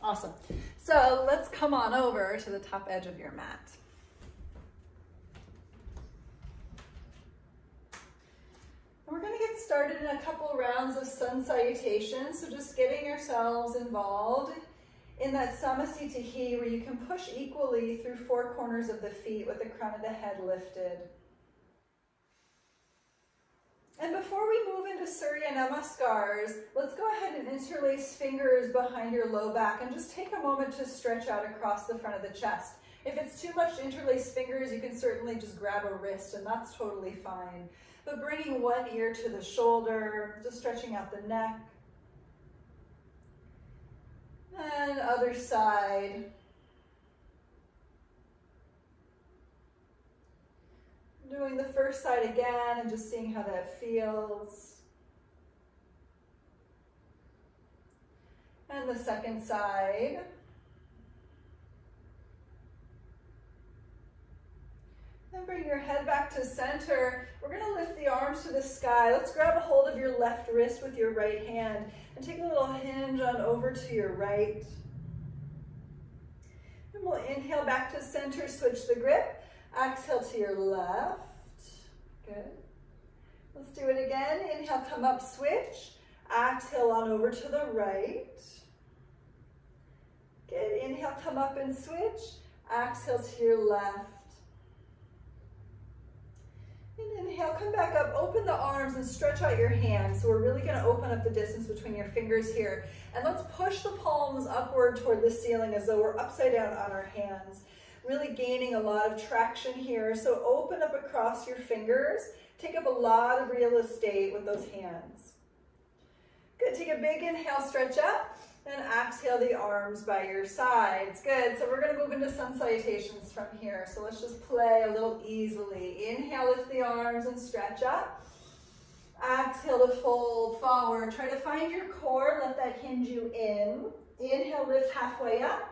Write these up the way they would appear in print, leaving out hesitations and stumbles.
Awesome. So let's come on over to the top edge of your mat. We're going to get started in a couple rounds of sun salutations. So just getting yourselves involved in that Samasthiti where you can push equally through 4 corners of the feet with the crown of the head lifted. And before we move into Surya Namaskars, let's go ahead and interlace fingers behind your low back and just take a moment to stretch out across the front of the chest. If it's too much to interlace fingers, you can certainly just grab a wrist and that's totally fine. But bringing one ear to the shoulder, just stretching out the neck. And other side. Doing the first side again and just seeing how that feels. And the second side. Then bring your head back to center. We're going to lift the arms to the sky. Let's grab a hold of your left wrist with your right hand and take a little hinge on over to your right. And we'll inhale back to center, switch the grip. Exhale to your left. Good. Let's do it again. Inhale, come up, switch. Exhale on over to the right. Good. Inhale, come up and switch. Exhale to your left. And inhale, come back up, open the arms and stretch out your hands. So we're really going to open up the distance between your fingers here. And let's push the palms upward toward the ceiling as though we're upside down on our hands. Really gaining a lot of traction here. So open up across your fingers. Take up a lot of real estate with those hands. Good. Take a big inhale, stretch up, and exhale the arms by your sides. Good. So we're going to move into sun salutations from here. So let's just play a little easily. Inhale, lift the arms and stretch up. Exhale to fold forward. Try to find your core. Let that hinge you in. Inhale, lift halfway up.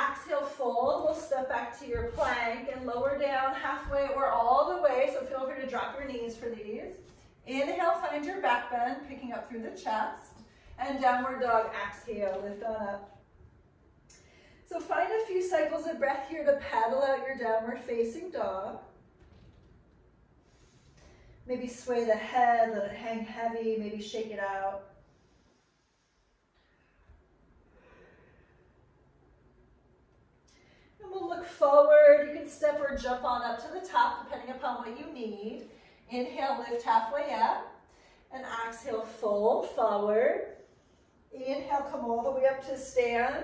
Exhale, fold. We'll step back to your plank and lower down halfway or all the way. So feel free to drop your knees for these. Inhale, find your back bend, picking up through the chest. And downward dog, exhale, lift on up. So find a few cycles of breath here to paddle out your downward facing dog. Maybe sway the head, let it hang heavy, maybe shake it out. And we'll look forward. You can step or jump on up to the top, depending upon what you need. Inhale, lift halfway up. And exhale, fold forward. Inhale, come all the way up to stand.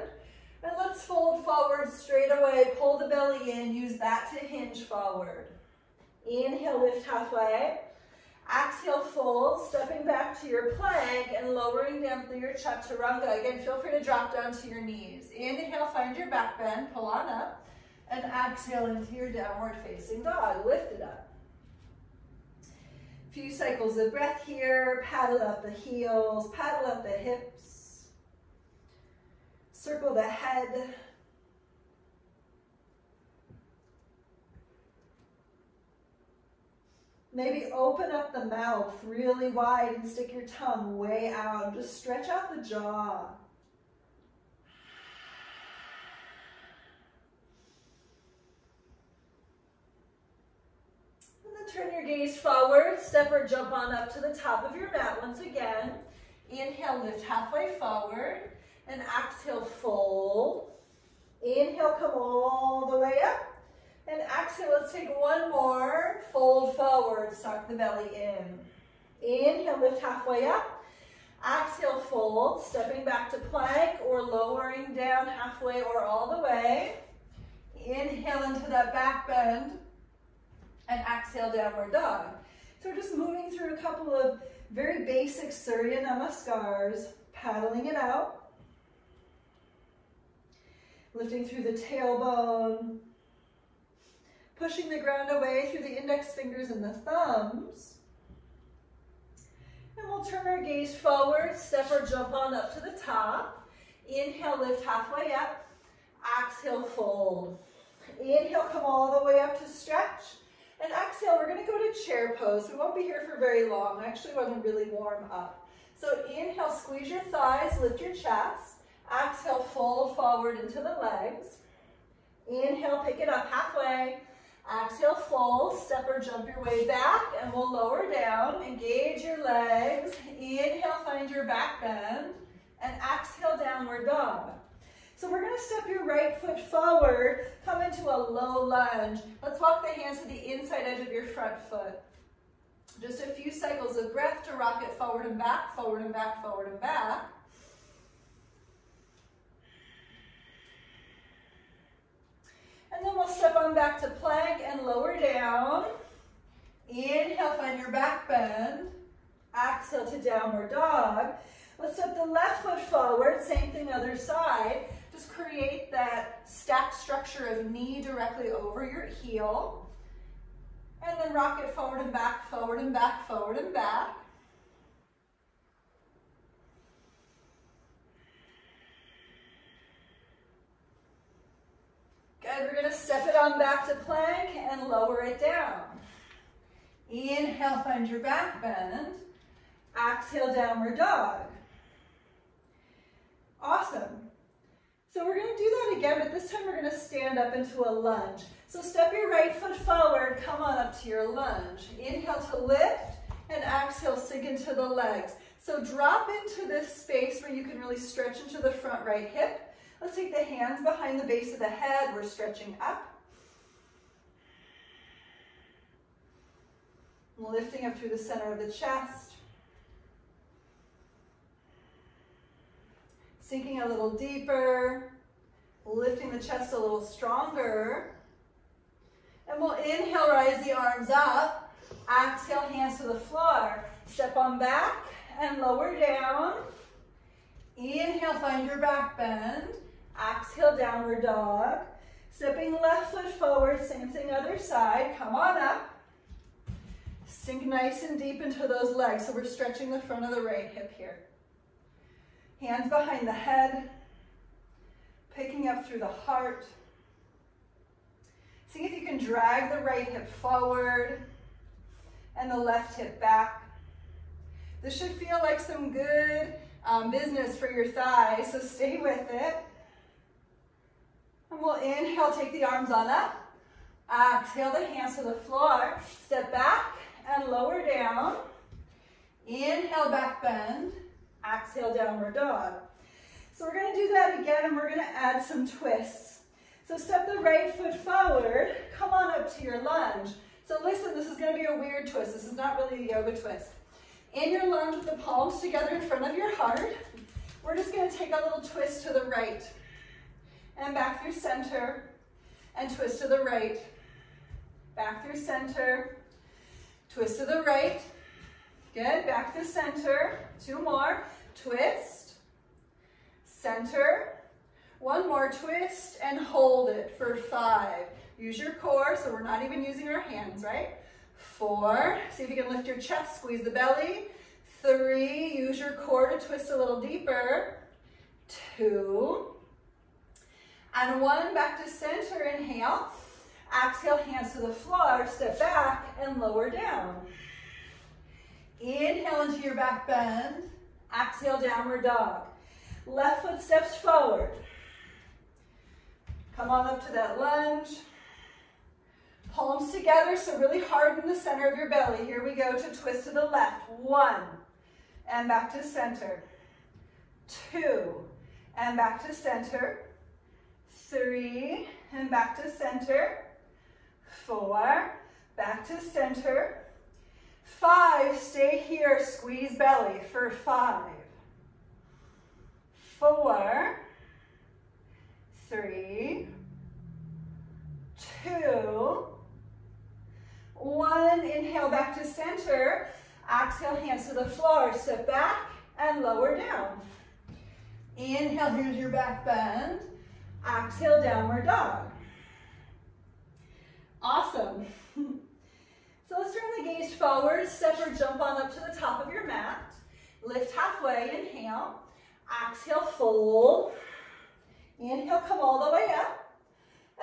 And let's fold forward straight away. Pull the belly in. Use that to hinge forward. Inhale, lift halfway. Exhale, fold, stepping back to your plank and lowering down through your Chaturanga. Again, feel free to drop down to your knees. Inhale, find your back bend, pull on up. And exhale into your downward facing dog. Lift it up. Few cycles of breath here. Paddle up the heels, paddle up the hips. Circle the head. Maybe open up the mouth really wide and stick your tongue way out. Just stretch out the jaw. And then turn your gaze forward. Step or jump on up to the top of your mat once again. Inhale, lift halfway forward. And exhale, fold. Inhale, come all the way up. And exhale, let's take one more. Fold forward, suck the belly in. Inhale, lift halfway up. Exhale, fold, stepping back to plank or lowering down halfway or all the way. Inhale into that back bend. And exhale, downward dog. So we're just moving through a couple of very basic Surya Namaskars, paddling it out. Lifting through the tailbone. Pushing the ground away through the index fingers and the thumbs. And we'll turn our gaze forward, step or jump on up to the top. Inhale, lift halfway up. Exhale, fold. Inhale, come all the way up to stretch. And exhale, we're going to go to chair pose. We won't be here for very long. I actually want to really warm up. So inhale, squeeze your thighs, lift your chest. Exhale, fold forward into the legs. Inhale, pick it up halfway. Exhale, fold, step or jump your way back, and we'll lower down. Engage your legs. Inhale, find your back bend, and exhale, downward dog. So we're going to step your right foot forward, come into a low lunge. Let's walk the hands to the inside edge of your front foot. Just a few cycles of breath to rock it forward and back, forward and back, forward and back. And then we'll step on back to plank and lower down. Inhale, find your back bend. Exhale to downward dog. Let's step the left foot forward, same thing other side. Just create that stacked structure of knee directly over your heel. And then rock it forward and back, forward and back, forward and back. Good, we're going to step it on back to plank and lower it down. Inhale, find your back bend. Exhale, downward dog. Awesome. So we're going to do that again, but this time we're going to stand up into a lunge. So step your right foot forward, come on up to your lunge. Inhale to lift, and exhale, sink into the legs. So drop into this space where you can really stretch into the front right hip. Let's take the hands behind the base of the head. We're stretching up. Lifting up through the center of the chest. Sinking a little deeper. Lifting the chest a little stronger. And we'll inhale, rise the arms up. Exhale, hands to the floor. Step on back and lower down. Inhale, find your back bend. Exhale, downward dog. Stepping left foot forward, same thing other side. Come on up. Sink nice and deep into those legs. So we're stretching the front of the right hip here. Hands behind the head. Picking up through the heart. See if you can drag the right hip forward and the left hip back. This should feel like some good business for your thighs, so stay with it. And we'll inhale, take the arms on up. Exhale the hands to the floor. Step back and lower down. Inhale, back bend. Exhale, downward dog. So we're going to do that again, and we're going to add some twists. So step the right foot forward. Come on up to your lunge. So listen, this is going to be a weird twist. This is not really a yoga twist. In your lunge with the palms together in front of your heart, we're just going to take a little twist to the right. And back through center, and twist to the right. Back through center, twist to the right. Good, back to center. Two more, twist, center. One more twist, and hold it for 5. Use your core, so we're not even using our hands, right? 4, see if you can lift your chest, squeeze the belly. 3, use your core to twist a little deeper. 2, and 1, back to center, inhale. Exhale, hands to the floor, step back and lower down. Inhale into your back bend. Exhale, downward dog. Left foot steps forward. Come on up to that lunge. Palms together, so really harden the center of your belly. Here we go to twist to the left. 1, and back to center. 2, and back to center. 3, and back to center. 4, back to center. 5, stay here, squeeze belly for 5. 4, 3, 2, 1. Inhale, back to center. Exhale, hands to the floor. Step back and lower down. Inhale, here's your back bend. Exhale, downward dog. Awesome. So let's turn the gaze forward. Step or jump on up to the top of your mat. Lift halfway, inhale. Exhale, fold. Inhale, come all the way up.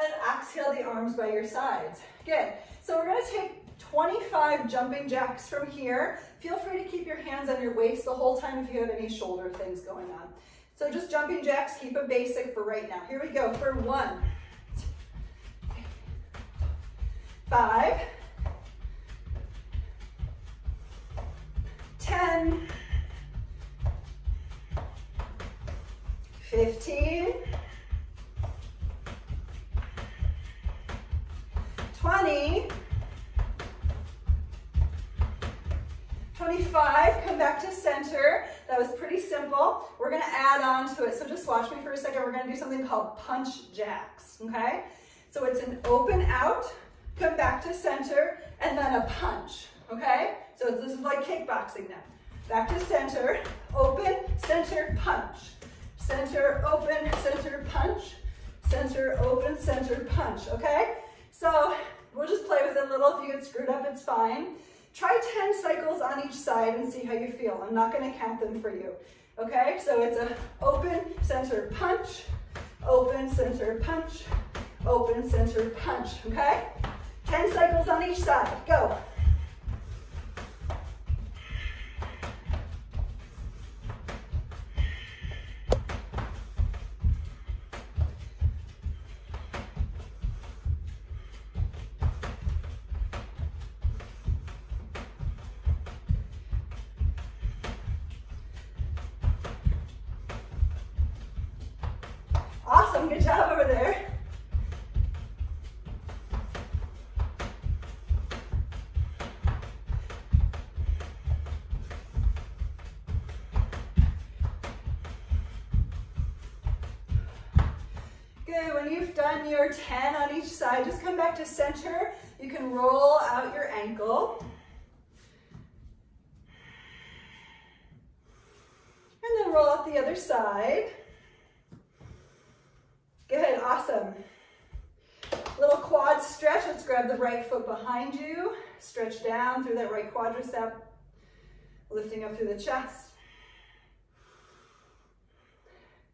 And exhale the arms by your sides. Good. So we're going to take 25 jumping jacks from here. Feel free to keep your hands on your waist the whole time if you have any shoulder things going on. So just jumping jacks, keep it basic for right now. Here we go for 1, 5, 10, 15, 20, 25, come back to center. That was pretty simple. We're gonna add on to it, so just watch me for a second. We're gonna do something called punch jacks, okay? So it's an open out, come back to center, and then a punch, okay? So this is like kickboxing now. Back to center, open, center, punch. Center, open, center, punch. Center, open, center, punch, okay? So we'll just play with it a little. If you get screwed up, it's fine. Try 10 cycles on each side and see how you feel. I'm not gonna count them for you, okay? So it's a open, center, punch, open, center, punch, open, center, punch, okay? 10 cycles on each side, go. Awesome, good job over there. Good, when you've done your 10 on each side, just come back to center. You can roll out your ankle. And then roll out the other side. Good, awesome. Little quad stretch. Let's grab the right foot behind you. Stretch down through that right quadricep. Lifting up through the chest.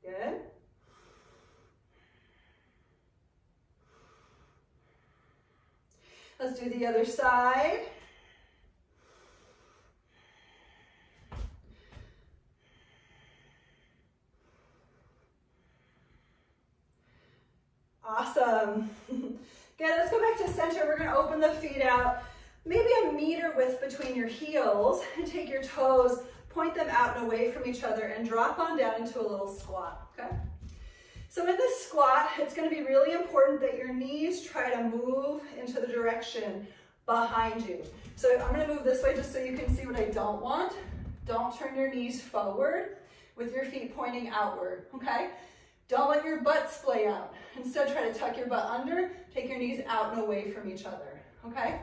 Good. Let's do the other side. Awesome. Good, let's go back to center. We're gonna open the feet out, maybe a meter width between your heels, and take your toes, point them out and away from each other, and drop on down into a little squat, okay? So in this squat, it's gonna be really important that your knees try to move into the direction behind you. So I'm gonna move this way just so you can see what I don't want. Don't turn your knees forward with your feet pointing outward, okay? Don't let your butt splay out. Instead, try to tuck your butt under, take your knees out and away from each other, okay?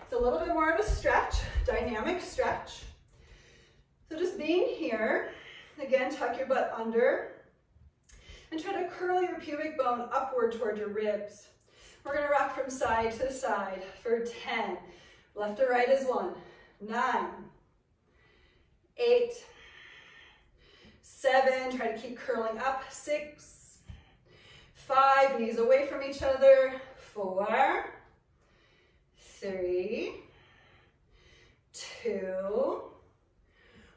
It's a little bit more of a stretch, dynamic stretch. So just being here, again, tuck your butt under, and try to curl your pubic bone upward toward your ribs. We're gonna rock from side to side for 10. Left to right is 1, 9, 8, 7, try to keep curling up, 6, 5, knees away from each other, 4, 3, 2,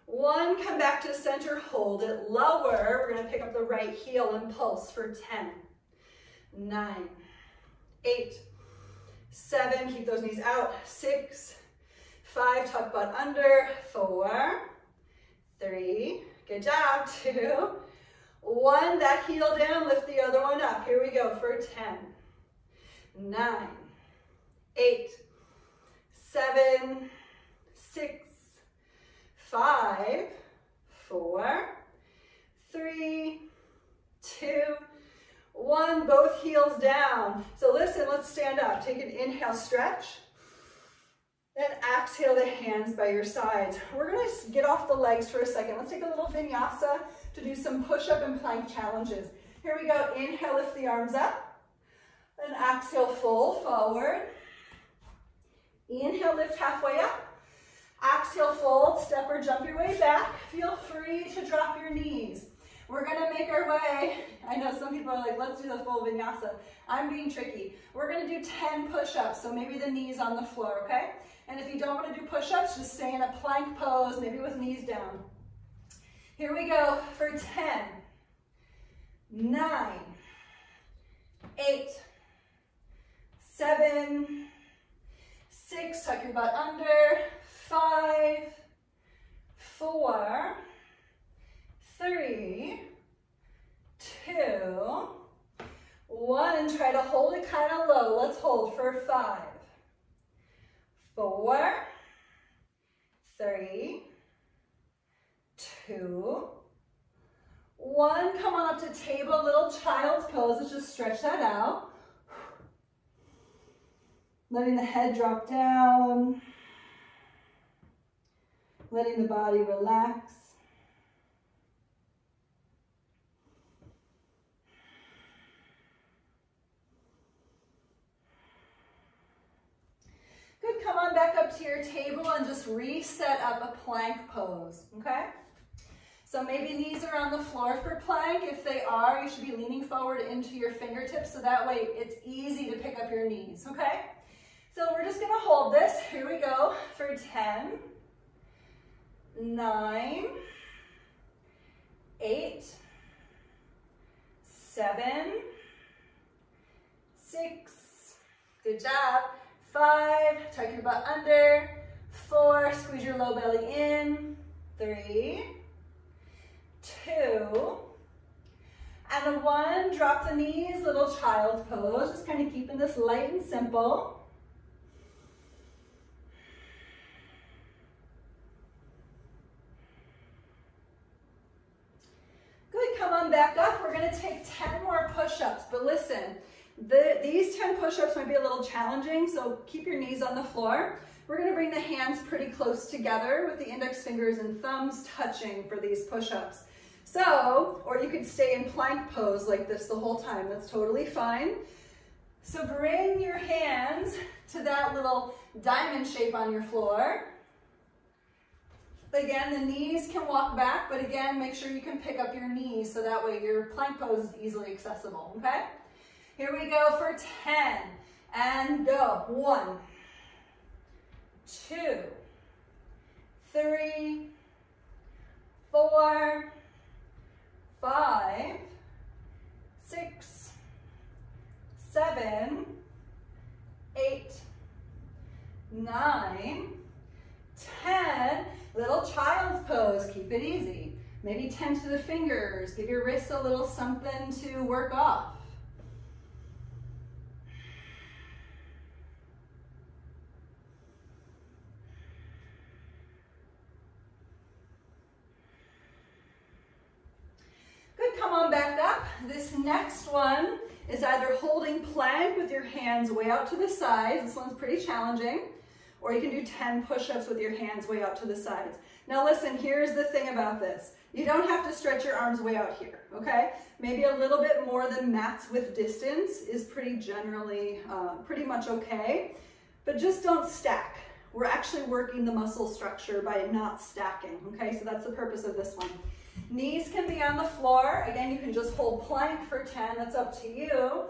1, come back to center, hold it lower. We're gonna pick up the right heel and pulse for 10, 9, 8, 7, keep those knees out, 6, 5, tuck butt under, 4, 3, good job, 2, 1, that heel down, lift the other one up. Here we go for 10, 9, 8, 7, 6, 5, 4, 3, 2, 1, both heels down. So listen, let's stand up. Take an inhale, stretch. Then exhale the hands by your sides. We're gonna get off the legs for a second. Let's take a little vinyasa to do some push-up and plank challenges. Here we go, inhale, lift the arms up. Then exhale, fold forward. Inhale, lift halfway up. Exhale, fold, step or jump your way back. Feel free to drop your knees. We're gonna make our way. I know some people are like, let's do the full vinyasa. I'm being tricky. We're gonna do 10 push-ups, so maybe the knees on the floor, okay? And if you don't wanna do push-ups, just stay in a plank pose, maybe with knees down. Here we go for 10, 9, 8, 7, 6, tuck your butt under, 5, 4, 3, 2, 1. Try to hold it kind of low. Let's hold for 5, 4, 3, 2, 1. Come on up to table, little child's pose. Let's just stretch that out. Letting the head drop down. Letting the body relax. Good, come on back up to your table and just reset up a plank pose, okay? So maybe knees are on the floor for plank. If they are, you should be leaning forward into your fingertips so that way it's easy to pick up your knees, okay? So we're just gonna hold this. Here we go for 10, 9, 8, 7, 6, good job, 5, tuck your butt under, 4, squeeze your low belly in, 3, 2, and a 1, drop the knees, little child's pose, just kind of keeping this light and simple. Good, come on back up. We're gonna take 10 more push-ups, but listen, these 10 push-ups might be a little challenging, so keep your knees on the floor. We're gonna bring the hands pretty close together with the index fingers and thumbs touching for these push-ups. So, or you could stay in plank pose like this the whole time. That's totally fine. So bring your hands to that little diamond shape on your floor. Again, the knees can walk back, but again, make sure you can pick up your knees so that way your plank pose is easily accessible, okay? Here we go for 10, and go. 1, 2, 3, 4, 5, 6, 7, 8, 9, 10. Little child's pose, keep it easy. Maybe 10 to the fingers. Give your wrists a little something to work off. Good, come on back up. This next one is either holding plank with your hands way out to the sides. This one's pretty challenging. Or you can do 10 push-ups with your hands way out to the sides. Now listen, here's the thing about this. You don't have to stretch your arms way out here, okay? Maybe a little bit more than mats with distance is pretty generally, pretty much okay. But just don't stack. We're actually working the muscle structure by not stacking, okay? So that's the purpose of this one. Knees can be on the floor. Again, you can just hold plank for 10. That's up to you.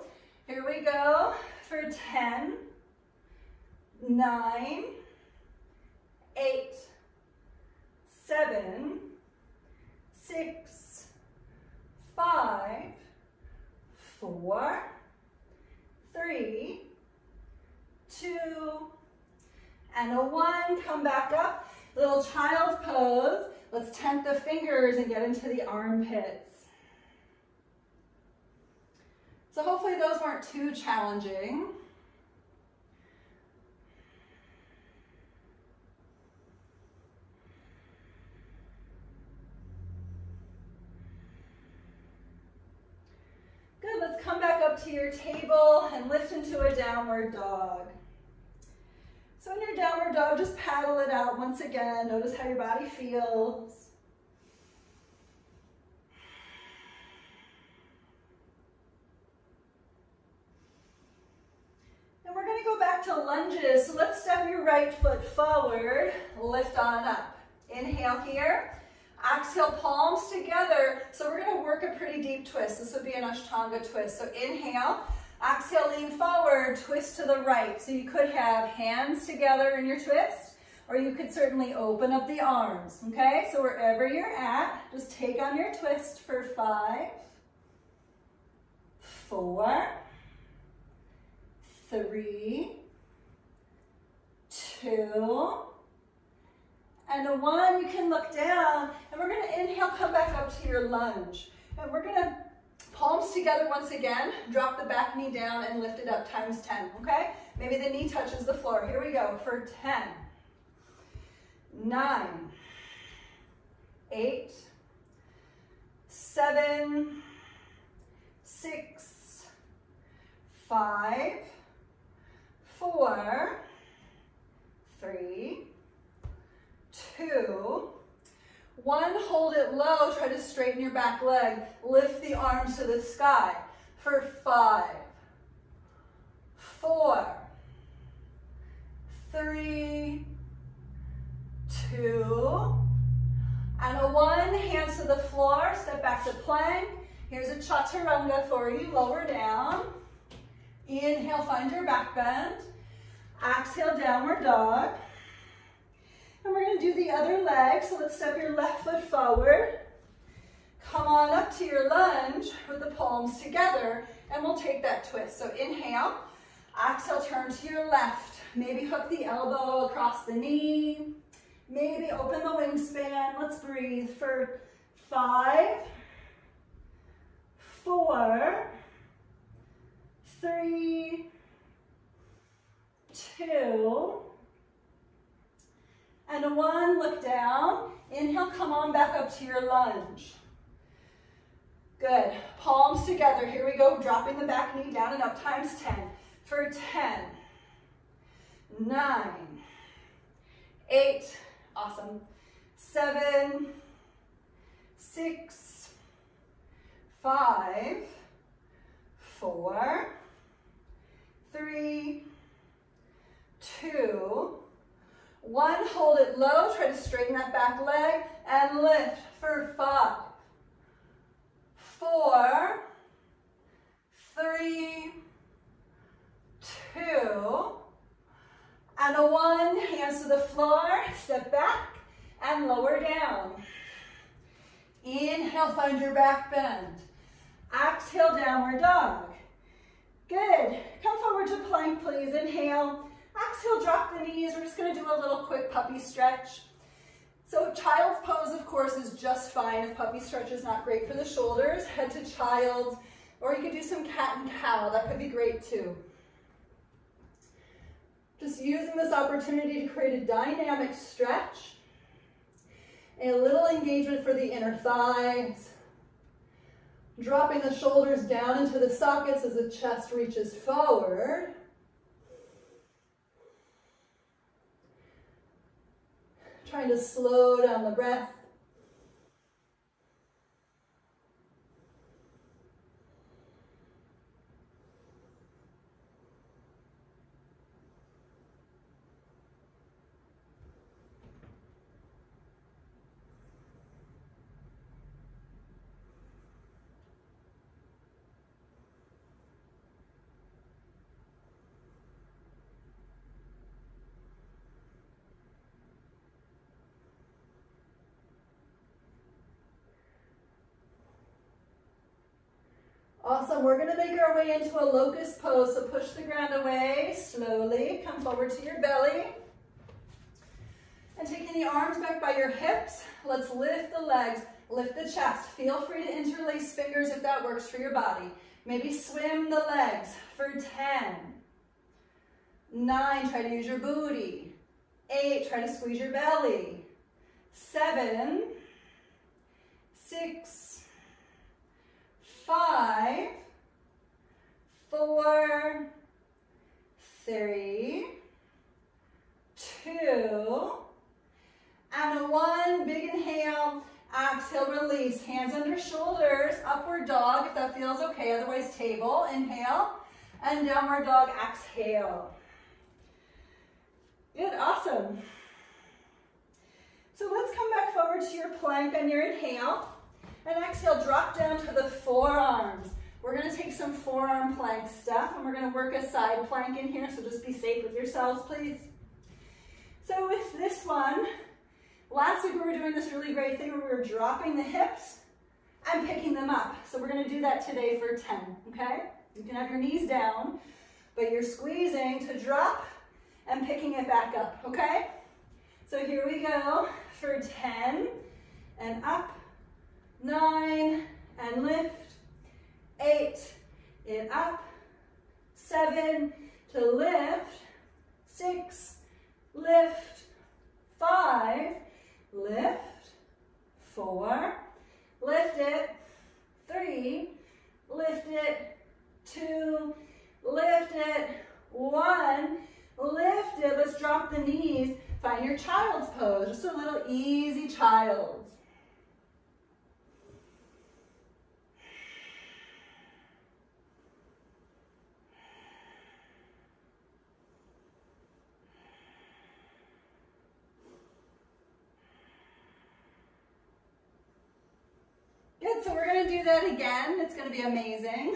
Here we go for 10. 9, 8, 7, 6, 5, 4, 3, 2, and a 1. Come back up. Little child's pose. Let's tent the fingers and get into the armpits. So hopefully those weren't too challenging. Good, let's come back up to your table and lift into a downward dog. So in your downward dog, just paddle it out once again. Notice how your body feels. And we're gonna go back to lunges. So let's step your right foot forward, lift on up. Inhale here. Exhale, palms together. So we're gonna work a pretty deep twist. This would be an Ashtanga twist. So inhale, exhale, lean forward, twist to the right. So you could have hands together in your twist, or you could certainly open up the arms, okay? So wherever you're at, just take on your twist for 5, 4, 3, 2, and a 1. You can look down, and we're going to inhale, come back up to your lunge. And we're going to palms together once again, drop the back knee down and lift it up times 10, okay? Maybe the knee touches the floor. Here we go for 10, 9, 8, 7, 6, 5, 4, 3, 2, 1. Hold it low. Try to straighten your back leg. Lift the arms to the sky for 5, 4, 3, 2, and a 1. Hands to the floor. Step back to plank. Here's a Chaturanga for you. Lower down. Inhale, find your back bend. Exhale, downward dog. And we're going to do the other leg. So let's step your left foot forward. Come on up to your lunge with the palms together, and we'll take that twist. So inhale, exhale, turn to your left. Maybe hook the elbow across the knee. Maybe open the wingspan. Let's breathe for 5, 4, 3, 2, and a 1. Look down. Inhale, come on back up to your lunge. Good. Palms together. Here we go. Dropping the back knee down and up times 10 for 10, 9, 8, awesome, 7, 6, 5, 4, 3, 2, 1. Hold it low. Try to straighten that back leg and lift for 5, 4, 3, 2, and a 1. Hands to the floor. Step back and lower down. Inhale, find your back bend. Exhale, downward dog. Good. Come forward to plank, please. Inhale. Exhale, drop the knees. We're just going to do a little quick puppy stretch. So child's pose, of course, is just fine. If puppy stretch is not great for the shoulders, head to child's, or you could do some cat and cow. That could be great too. Just using this opportunity to create a dynamic stretch and a little engagement for the inner thighs. Dropping the shoulders down into the sockets as the chest reaches forward. Trying to slow down the breath. Awesome. We're going to make our way into a locust pose. So push the ground away slowly. Come forward to your belly. And taking the arms back by your hips, let's lift the legs, lift the chest. Feel free to interlace fingers if that works for your body. Maybe swim the legs for 10, 9, try to use your booty. 8, try to squeeze your belly. 7, 6, 5, 4, 3, 2, and a 1. Big inhale. Exhale, release. Hands under shoulders. Upward dog if that feels okay. Otherwise, table. Inhale. And downward dog. Exhale. Good. Awesome. So let's come back forward to your plank on your inhale. And exhale, drop down to the forearms. We're going to take some forearm plank stuff, and we're going to work a side plank in here, so just be safe with yourselves, please. So with this one, last week we were doing this really great thing where we were dropping the hips and picking them up. So we're going to do that today for 10, okay? You can have your knees down, but you're squeezing to drop and picking it back up, okay? So here we go for 10 and up, 9 and lift, 8 and up, 7 to lift, 6, lift, 5, lift, 4, lift it, 3, lift it, 2, lift it, 1, lift it. Let's drop the knees. Find your child's pose, just a little easy child's. Good, so we're gonna do that again. It's gonna be amazing.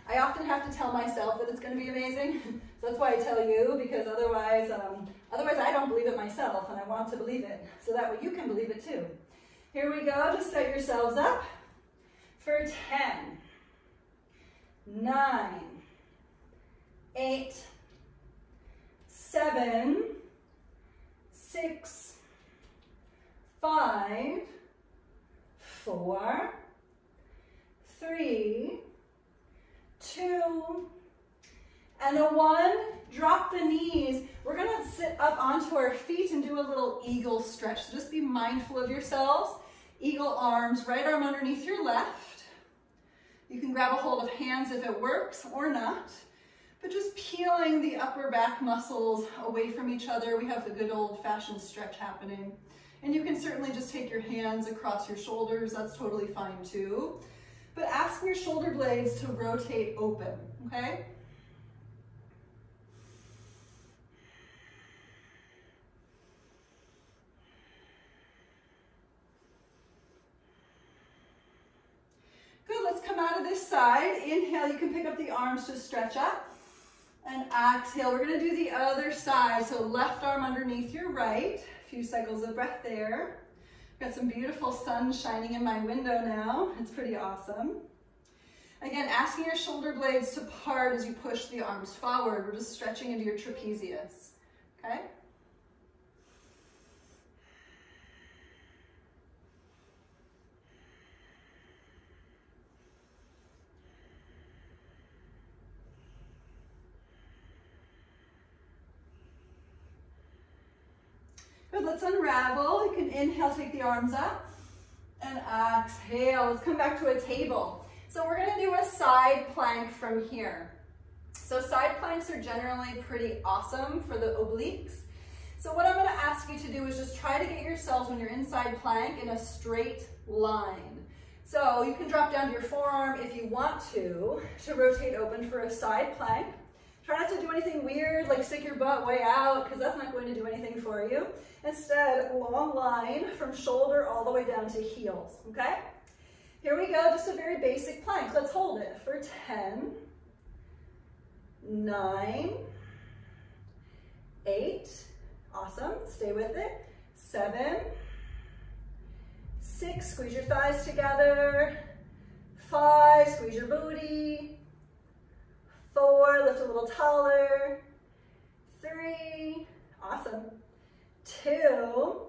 I often have to tell myself that it's gonna be amazing. So that's why I tell you, because otherwise I don't believe it myself, and I want to believe it. So that way you can believe it too. Here we go, just set yourselves up for 10, 9, 8, 7, 6, 5, 4, 3, 2, and a 1. Drop the knees. We're gonna sit up onto our feet and do a little eagle stretch. So just be mindful of yourselves. Eagle arms, right arm underneath your left. You can grab a hold of hands if it works or not, but just peeling the upper back muscles away from each other. We have the good old-fashioned stretch happening. And you can certainly just take your hands across your shoulders. That's totally fine too. But ask your shoulder blades to rotate open, okay? Good, let's come out of this side. Inhale, you can pick up the arms to stretch up. And exhale, we're gonna do the other side. So left arm underneath your right. A few cycles of breath there. Got some beautiful sun shining in my window now. It's pretty awesome. Again, asking your shoulder blades to part as you push the arms forward. We're just stretching into your trapezius, okay? Good, let's unravel. You can inhale, take the arms up, and exhale. Let's come back to a table. So we're gonna do a side plank from here. So side planks are generally pretty awesome for the obliques. So what I'm gonna ask you to do is just try to get yourselves, when you're in side plank, in a straight line. So you can drop down to your forearm if you want to rotate open for a side plank. Try not to do anything weird, like stick your butt way out, because that's not going to do anything for you. Instead, long line from shoulder all the way down to heels, okay? Here we go, just a very basic plank. Let's hold it for 10, 9, 8, awesome, stay with it, 7, 6, squeeze your thighs together, 5, squeeze your booty, 4, lift a little taller, 3, awesome, 2,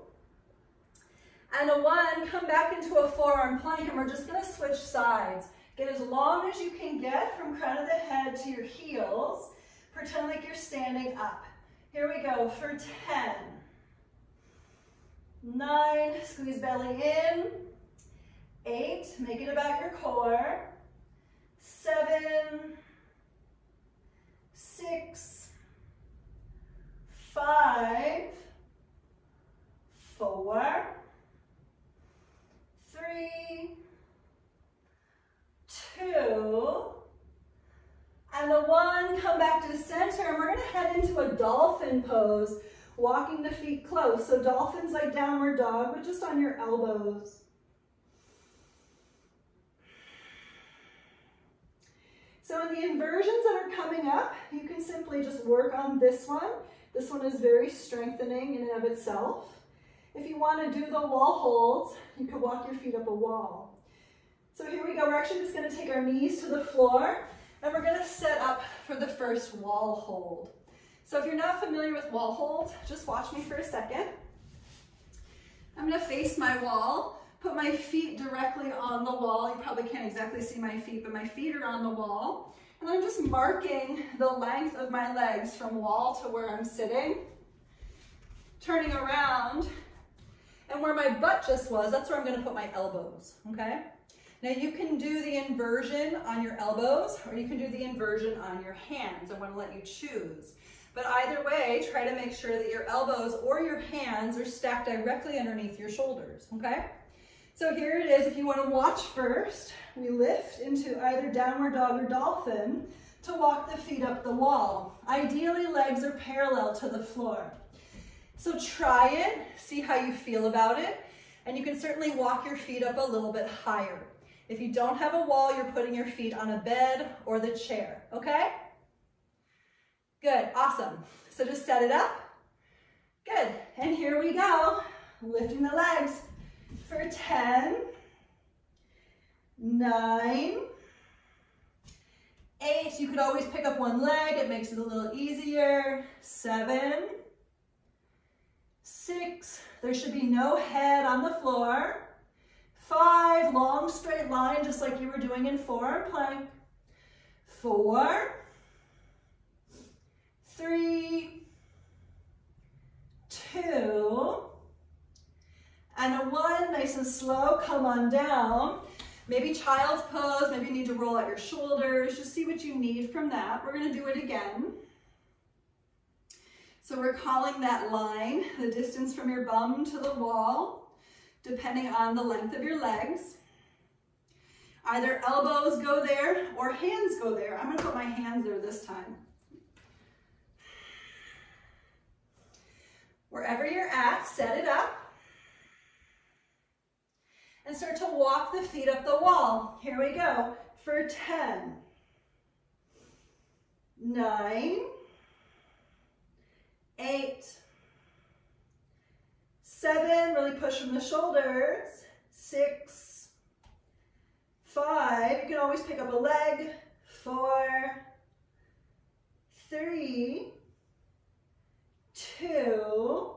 and a 1, come back into a forearm plank, and we're just gonna switch sides. Get as long as you can get from crown of the head to your heels. Pretend like you're standing up. Here we go for 10, 9, squeeze belly in, 8, make it about your core, 7, 6, 5, 4, 3, 2, and the 1, come back to the center, and we're gonna head into a dolphin pose, walking the feet close. So dolphins like downward dog, but just on your elbows. So in the inversions that are coming up, you can simply just work on this one. This one is very strengthening in and of itself. If you want to do the wall holds, you can walk your feet up a wall. So here we go. We're actually just going to take our knees to the floor, And we're gonna set up for the first wall hold. So if you're not familiar with wall holds, just watch me for a second. I'm gonna face my wall, put my feet directly on the wall. You probably can't exactly see my feet, but my feet are on the wall. And I'm just marking the length of my legs from wall to where I'm sitting. Turning around, and where my butt just was, that's where I'm gonna put my elbows, okay? Now you can do the inversion on your elbows, or you can do the inversion on your hands. I wanna let you choose. But either way, try to make sure that your elbows or your hands are stacked directly underneath your shoulders, okay? So here it is. If you want to watch first, we lift into either downward dog or dolphin to walk the feet up the wall. Ideally, legs are parallel to the floor. So try it, see how you feel about it, and you can certainly walk your feet up a little bit higher. If you don't have a wall, you're putting your feet on a bed or the chair, okay? Good, awesome. So just set it up. Good, and here we go. Lifting the legs for 10, 9, 8. You could always pick up one leg. It makes it a little easier. 7, 6. There should be no head on the floor. 5, long straight line, just like you were doing in forearm plank. 4, 3, 2, and a 1, nice and slow, come on down. Maybe child's pose, maybe you need to roll out your shoulders, just see what you need from that. We're gonna do it again. So we're calling that line, the distance from your bum to the wall, depending on the length of your legs. Either elbows go there or hands go there. I'm gonna put my hands there this time. Wherever you're at, set it up. And start to walk the feet up the wall. Here we go. For 10, 9, 8, 7, really push from the shoulders. 6, 5, you can always pick up a leg. 4, 3, 2,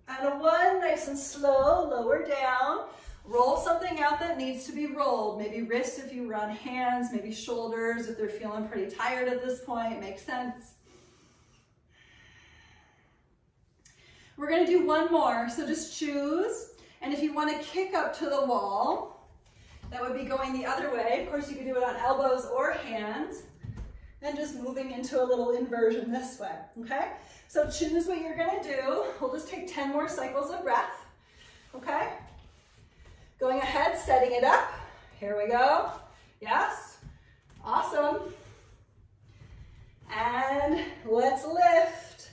and a 1, nice and slow, lower down. Roll something out that needs to be rolled. Maybe wrists if you run hands, maybe shoulders if they're feeling pretty tired at this point, makes sense. We're gonna do one more, so just choose. And if you wanna kick up to the wall, that would be going the other way. Of course, you can do it on elbows or hands. And just moving into a little inversion this way, okay? So choose what you're gonna do. We'll just take 10 more cycles of breath, okay? Going ahead, setting it up. Here we go. Yes, awesome. And let's lift.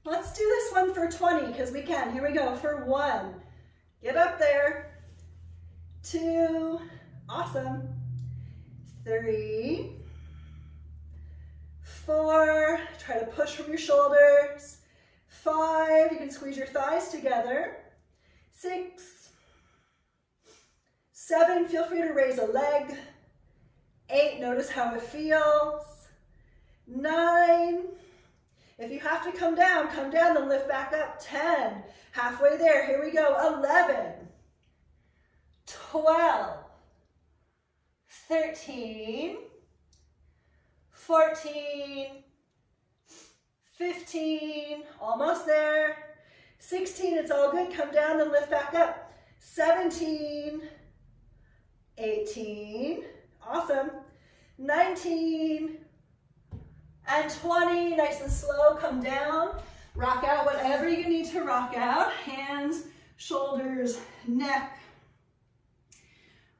Let's do this one for 20, because we can. Here we go, for 1. Get up there. 2, awesome. 3, 4, try to push from your shoulders. 5, you can squeeze your thighs together. 6, 7, feel free to raise a leg. 8, notice how it feels. 9, if you have to come down, then lift back up. 10, halfway there, here we go. 11, 12, 13, 14, 15, almost there. 16, it's all good. Come down and lift back up. 17, 18, awesome. 19, and 20, nice and slow, come down. Rock out whatever you need to rock out. Hands, shoulders, neck.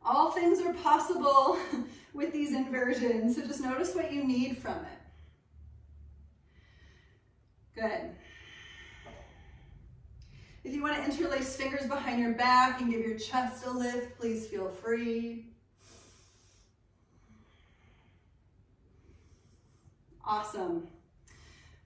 All things are possible with these inversions, so just notice what you need from it. Good. If you want to interlace fingers behind your back and give your chest a lift, please feel free. Awesome.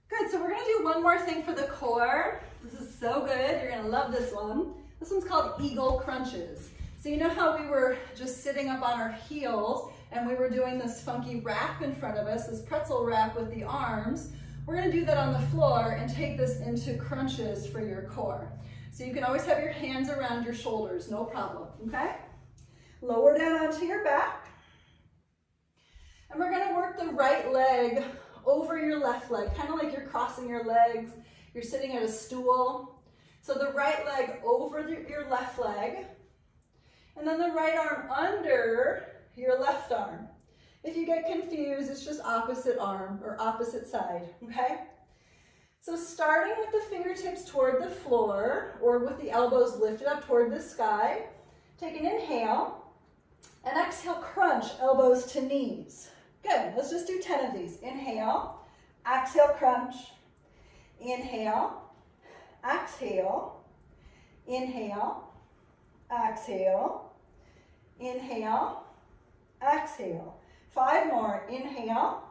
Good, so we're gonna do one more thing for the core. This is so good, you're gonna love this one. This one's called Eagle Crunches. So you know how we were just sitting up on our heels and we were doing this funky wrap in front of us, this pretzel wrap with the arms? We're gonna do that on the floor and take this into crunches for your core. So you can always have your hands around your shoulders, no problem, okay? Lower down onto your back. And we're gonna work the right leg over your left leg, kind of like you're crossing your legs. You're sitting at a stool. So the right leg over your left leg, and then the right arm under your left arm. If you get confused, it's just opposite arm or opposite side, okay? So starting with the fingertips toward the floor or with the elbows lifted up toward the sky, take an inhale and exhale, crunch elbows to knees. Good, let's just do 10 of these. Inhale, exhale, crunch. Inhale, exhale, inhale, exhale, inhale, exhale. 5 more. Inhale,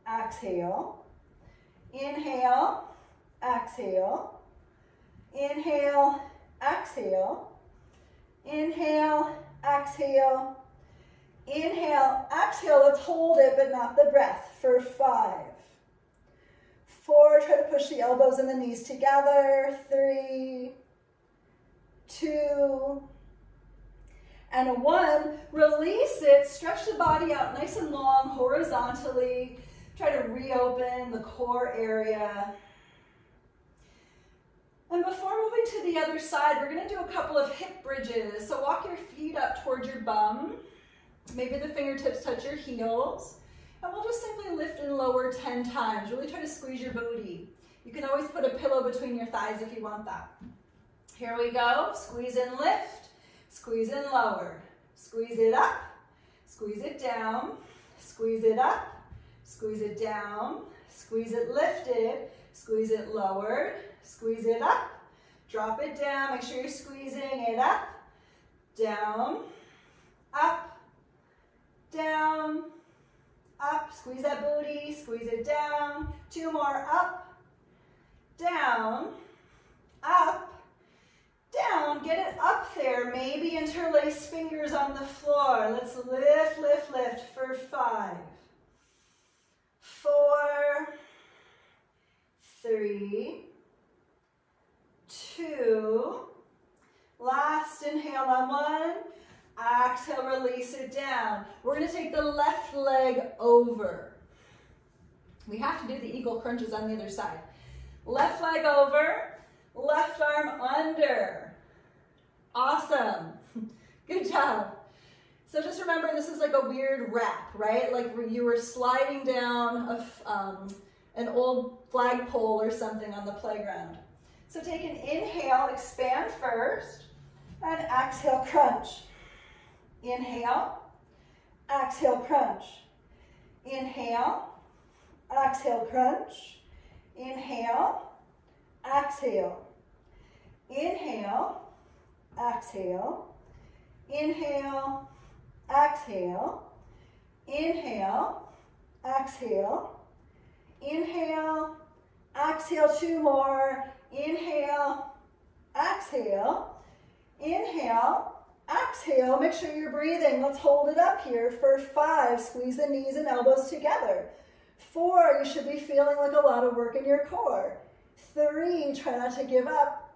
exhale, inhale, exhale, inhale, exhale, inhale, exhale, inhale, exhale. Let's hold it, but not the breath for 5. 4, try to push the elbows and the knees together. 3, 2, and 1. Release it, stretch the body out nice and long, horizontally. Try to reopen the core area. And before moving to the other side, we're gonna do a couple of hip bridges. So walk your feet up towards your bum. Maybe the fingertips touch your heels. And we'll just simply lift and lower 10 times. Really try to squeeze your booty. You can always put a pillow between your thighs if you want that. Here we go. Squeeze and lift. Squeeze and lower. Squeeze it up. Squeeze it down. Squeeze it up. Squeeze it down. Squeeze it lifted. Squeeze it lowered. Squeeze it up. Drop it down. Make sure you're squeezing it up. Down. Up. Down. Up, squeeze that booty, squeeze it down. 2 more, up, down, up, down. Get it up there. Maybe interlace fingers on the floor. Let's lift, lift, lift for 5, 4, 3, 2. Last inhale on 1. Exhale, release it down. We're going to take the left leg over. We have to do the eagle crunches on the other side. Left leg over, left arm under. Awesome. Good job. So just remember, this is like a weird wrap, right? Like you were sliding down an old flagpole or something on the playground. So take an inhale, expand first, and exhale, crunch. Inhale, exhale, crunch. Inhale, exhale, crunch. Inhale, exhale. Inhale, exhale. Inhale, exhale. Inhale, exhale. Inhale, exhale. 2 more. Inhale, exhale. Inhale, exhale. Make sure you're breathing. Let's hold it up here for 5. Squeeze the knees and elbows together. 4, you should be feeling like a lot of work in your core. 3, try not to give up.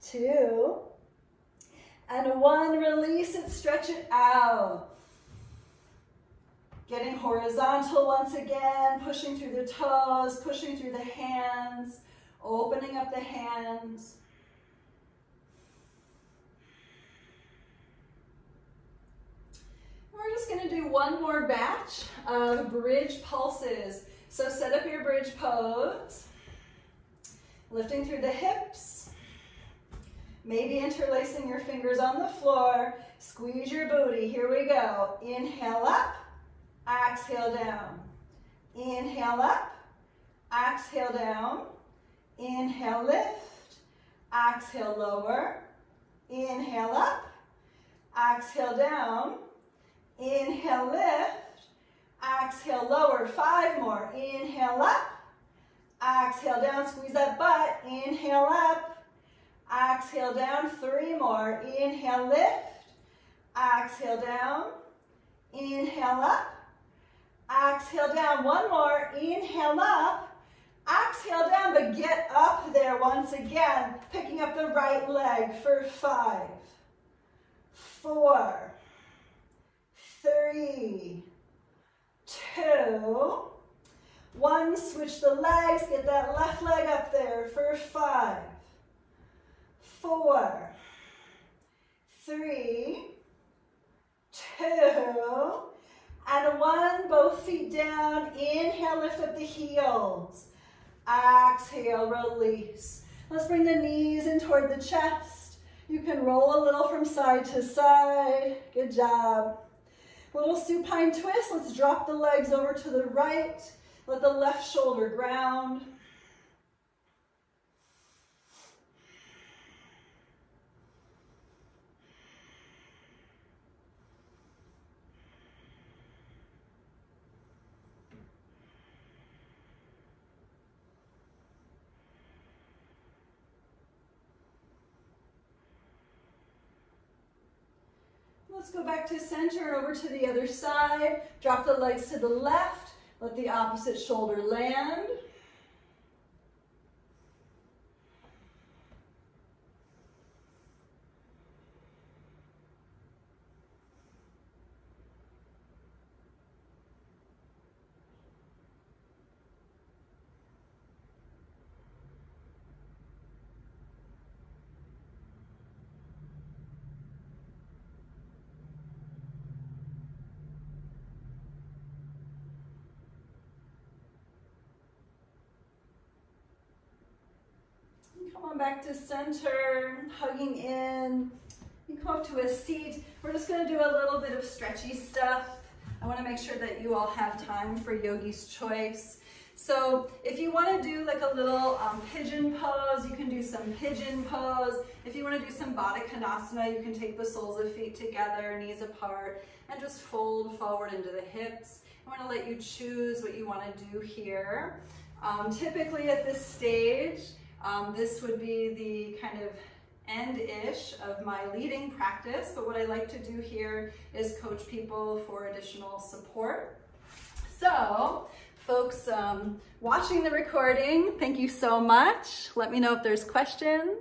2, and 1, release it, stretch it out. Getting horizontal once again, pushing through the toes, pushing through the hands, opening up the hands. We're just going to do one more batch of bridge pulses. So set up your bridge pose, lifting through the hips, maybe interlacing your fingers on the floor. Squeeze your booty. Here we go. Inhale up, exhale down. Inhale up, exhale down. Inhale, lift, exhale, lower. Inhale up, exhale down. Inhale, lift, exhale, lower. 5 more. Inhale up, exhale down. Squeeze that butt. Inhale up, exhale down. 3 more. Inhale, lift, Exhale down. Inhale up. Exhale down. One more. Inhale up. Exhale down, but get up there once again. Picking up the right leg for 5, 4, 3, 2, 1. Switch the legs. Get that left leg up there for 5, 4, 3, 2, and 1. Both feet down. Inhale, lift up the heels. Exhale, release. Let's bring the knees in toward the chest. You can roll a little from side to side. Good job. Little supine twist. Let's drop the legs over to the right. Let the left shoulder ground. Let's go back to center, over to the other side. Drop the legs to the left. Let the opposite shoulder land. Come on back to center, hugging in. You come up to a seat. We're just going to do a little bit of stretchy stuff. I want to make sure that you all have time for Yogi's Choice. So if you want to do like a little pigeon pose, you can do some pigeon pose. If you want to do some Baddha Konasana, you can take the soles of feet together, knees apart, and just fold forward into the hips. I want to let you choose what you want to do here. Typically at this stage, this would be the kind of end-ish of my leading practice, but what I like to do here is coach people for additional support. So, folks watching the recording, thank you so much. Let me know if there's questions.